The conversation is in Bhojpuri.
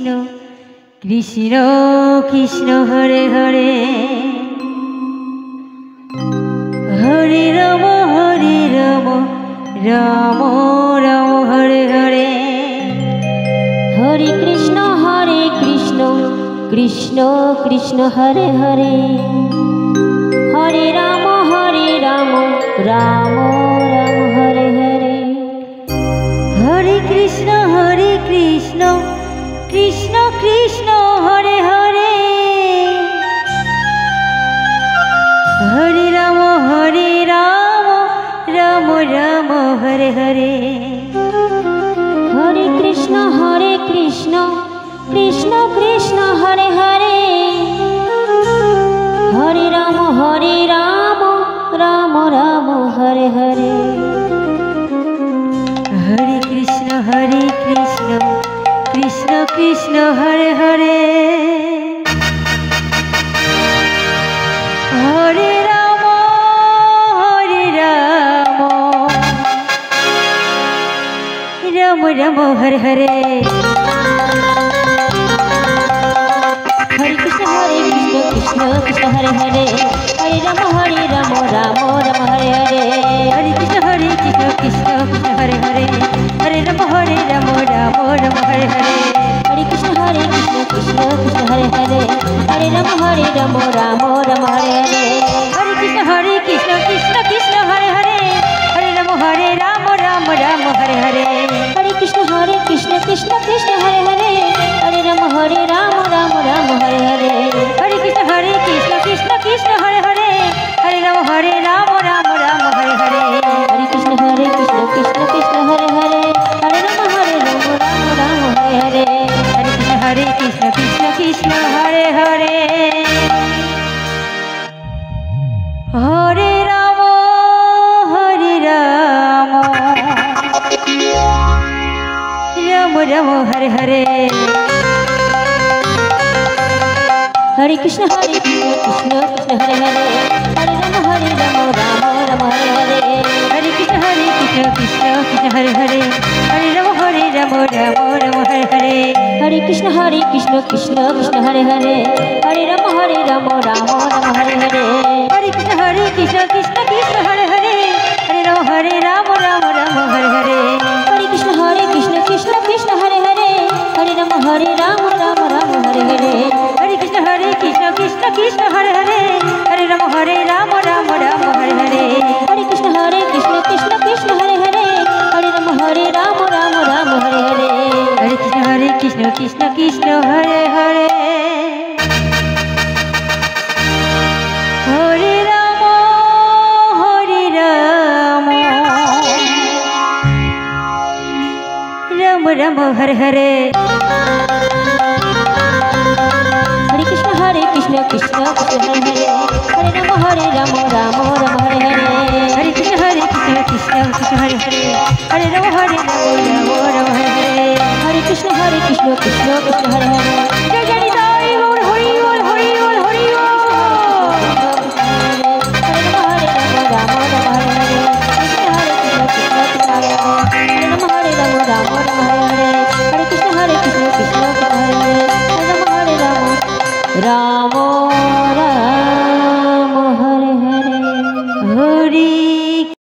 কৃষ্ণ কৃষ্ণ হরে হরে হরে রাম রাম রাম হরে হরে হরে কৃষ্ণ কৃষ্ণ কৃষ্ণ হরে হরে হরে রাম রাম রাম হরে হরে হরে কৃষ্ণ কৃষ্ণ কৃষ্ণ হরে হরে হরে রাম রাম রাম হরে হরে হরে কৃষ্ণ কৃষ্ণ কৃষ্ণ হরে হরে হরে রাম রাম রাম হরে হরে হরে কৃষ্ণ কৃষ্ণ কৃষ্ণ হরে হরে হরে রাম রাম রাম হরে হরে हरे कृष्ण कृष्ण कृष्ण हरे हरे हरे राम राम राम हरे हरे हरे कृष्ण कृष्ण कृष्ण हरे हरे हरे राम राम राम हरे हरे हरे कृष्ण कृष्ण कृष्ण हरे हरे हरे राम राम राम हरे हरे हरे कृष्ण कृष्ण कृष्ण हरे हरे हरे राम राम राम हरे हरे हरे कृष्ण कृष्ण कृष्ण हरे हरे हरे राम राम राम हरे हरे हरे कृष्ण कृष्ण कृष्ण हरे हरे हरे राम राम राम हरे हरे हरे कृष्ण कृष्ण कृष्ण हरे हरे हरे राम राम राम हरे हरे हरे कृष्ण कृष्ण हरे हरे हरे राम राम राम हरे हरे हरे कृष्ण कृष्ण कृष्ण हरे हरे हरे राम राम राम हरे हरे हरे कृष्ण कृष्ण कृष्ण हरे हरे हरे राम राम राम हरे हरे हरे कृष्ण कृष्ण कृष्ण हरे हरे हरे राम राम राम हरे हरे हरे कृष्ण कृष्ण कृष्ण हरे हरे हरे राम राम राम हरे हरे हरे कृष्ण कृष्ण कृष्ण हरे हरे हरे राम राम राम हरे हरे हरे कृष्ण कृष्ण कृष्ण हरे हरे हरे राम राम राम हरे हरे हरे कृष्ण कृष्ण कृष्ण हरे हरे हरे राम राम राम हरे हरे हरे कृष्ण कृष्ण कृष्ण हरे हरे हरे राम राम राम हरे हरे हरे कृष्ण कृष्ण कृष्ण हरे हरे हरे राम राम राम हरे हरे हरे कृष्ण कृष्ण कृष्ण हरे हरे हरे राम राम राम हरे हरे हरे कृष्ण कृष्ण कृष्ण हरे हरे